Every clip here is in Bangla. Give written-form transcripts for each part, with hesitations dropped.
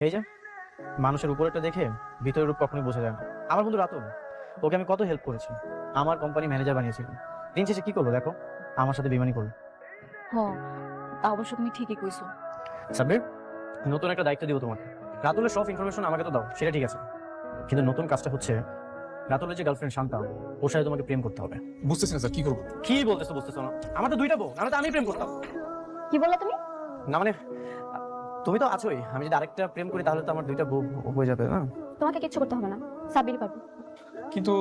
এই যে মানুষের উপরেটা দেখে ভিতরের রূপ কখনোই বোঝা যায় না। আমার বন্ধু রাতুল, ওকে আমি কত হেল্প করেছি, আমার কোম্পানি ম্যানেজার বানিয়েছিল। দিন শেষে কি করলো দেখো, আমার সাথে বেইমানি করলো। হ, তা অবশ্য তুমি ঠিকই কইছো। সাব্বির, নতুন একটা দায়িত্ব দিব তোমাকে। রাতুলের সব ইনফরমেশন আমাকে তো দাও, সেটা ঠিক আছে, কিন্তু নতুন কাজটা হচ্ছে রাতুলের যে গার্লফ্রেন্ড শান্তা, ওর সাথে তোমাকে প্রেম করতে হবে। বুঝতেছি না স্যার, কি করবো? কি বলতেছো বুঝতেছো না? আমার তো দুইটা বউ, নাহলে তো আমি প্রেম করতাম। কি বললা তুমি? না মানে তুমি তো আছোই, আমি যদি আরেকটা প্রেম করি তাহলে তো আমার দুইটা বউ হয়ে যাবে না। তোমাকে কিচ্ছু করতে হবে না, সাব্বিরই পারবে। কিন্তু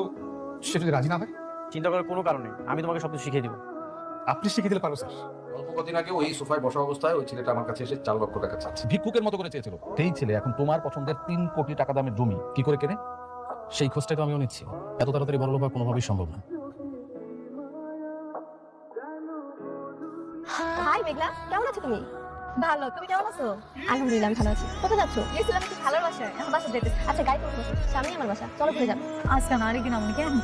সে যদি রাজি না হয়? চিন্তা করার কোনো কারণ নেই, আমি তোমাকে সব কিছু শিখিয়ে দিব। আপনি শিখিয়ে দিলে পারো স্যার। অল্প কদিন আগে ওই সোফায় বসা অবস্থায় ওই ছেলেটা আমার কাছে এসে 4 লক্ষ টাকা চাচ্ছে। ভিক্ষুকের মতো করে চেয়েছিল। সেই ছেলে এখন তোমার পছন্দের 3 কোটি টাকা দামের জমি কি করে কেনে? সেই খোঁজটাকে আমিও নিচ্ছি। এত তাড়াতাড়ি বড় লোক হওয়া কোনোভাবেই সম্ভব না। হাই মেঘলা, কেমন আছো তুমি? ভালো, তুমি কেমন আছো? আলহামদুলিল্লাহ আমি ভালো আছি। কোথায় যাচ্ছ? গেছিলাম একটু খালার বাসায়, এখন বাসা যেতে। আচ্ছা গাড়ি করে বসো, সামনেই আমার বাসা, চলো ঘুরে যাবো। আজকে না, আরেকদিন আমি কেন?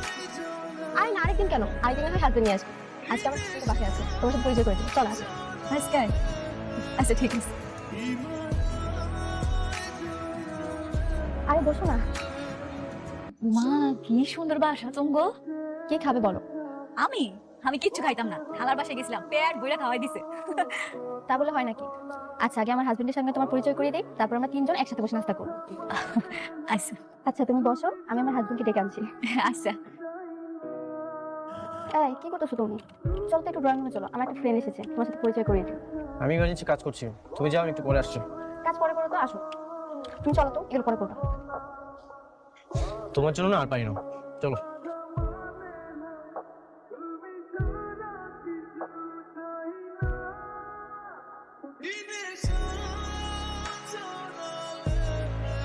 আরে না, আরেকদিন কেন? আরেকদিন আমি হাসবেন্ড নিয়ে আসবো। আজকে আমার সাথে বাসায় আছে, তোমার সাথে পরিচয় করে দেবো, চলো আসো। আজকে? আচ্ছা ঠিক আছে। আরে বসো না। মা কি সুন্দর বাসা তুমগো। কি খাবে বলো? আমি আমি কিচ্ছু খাইতাম না, খালার বাসায় গেছিলাম, পেট ভরে খাওয়াই দিছে। তা বলে হয় নাকি? আচ্ছা আগে আমার হাজবেন্ডের সঙ্গে তোমার পরিচয় করিয়ে দিই, তারপর আমরা তিনজন একসাথে বসে নাস্তা করবো। আচ্ছা আচ্ছা তুমি বসো, আমি আমার হাজবেন্ডকে ডেকে আনছি। আচ্ছা। এই কি করতেছো তুমি? চলো তো একটু ড্রয়িং রুমে চলো, আমার একটা ফ্রেন্ড এসেছে, তোমার সাথে পরিচয় করিয়ে দিই। আমি ইমার্জেন্সি কাজ করছি, তুমি যাও, আমি একটু পরে আসছি। কাজ পরে করো তো, আসো। তুমি চলো তো, এগুলো পরে করবো। তোমার জন্য না আর পারি না, চলো।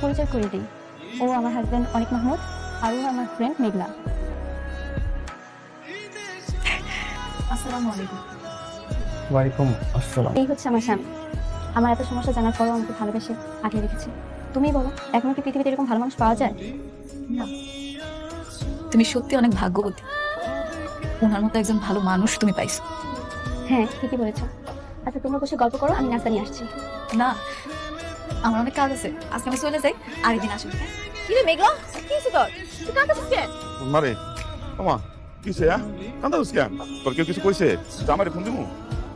পরিচয় করিয়ে দিই, ও আমার হাজবেন্ড অনিক মাহমুদ, আর ও আমার ফ্রেন্ড মেঘলা। আসসালামু আলাইকুম। ওয়ালাইকুম আসসালাম। এই হচ্ছে আমার স্বামী। আমার এত সমস্যা জানার পরেও আমাকে ভালোবেসে আগলে রেখেছে। তুমি বলো, এখনো কি পৃথিবীতে এরকম ভালো মানুষ পাওয়া যায়? না, তুমি সত্যি অনেক ভাগ্যবতী। ওনার মতো একজন ভালো মানুষ তুমি পাইছো। হ্যাঁ ঠিকই বলেছো। আচ্ছা তোমরা বসে গল্প করো, আমি নাস্তা নিয়ে আসছি। না, আমার অনেক কাজ আছে, আজকে আমি চলে যাই, আরেকদিন আসবো। কি রে মেঘলা, কি হয়েছে তোর? তুই কাঁদতেছিস কেন? মারে মামা কিসে কান্দাস কেন? তোর কেউ কিছু কইছে? আমারে ফোন দিমু?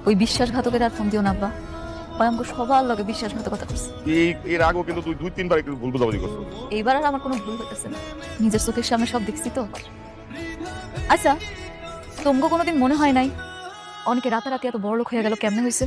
ওই বিশ্বাসঘাতকের আর ফোন দিও না আব্বা। ওই আমাকে সবার লগে বিশ্বাসঘাতকতা করছে। এর আগেও কিন্তু তুই 2-3 বার একটু ভুল বোঝাবুঝি করছো। এইবার আর আমার কোনো ভুল হইতেছে না, নিজের চোখের সামনে সব দেখছি তো। আচ্ছা তোমাকে কোনোদিন মনে হয় নাই অনেকে রাতারাতি এত বড় লোক হয়ে গেল, কেমনে হয়েছে?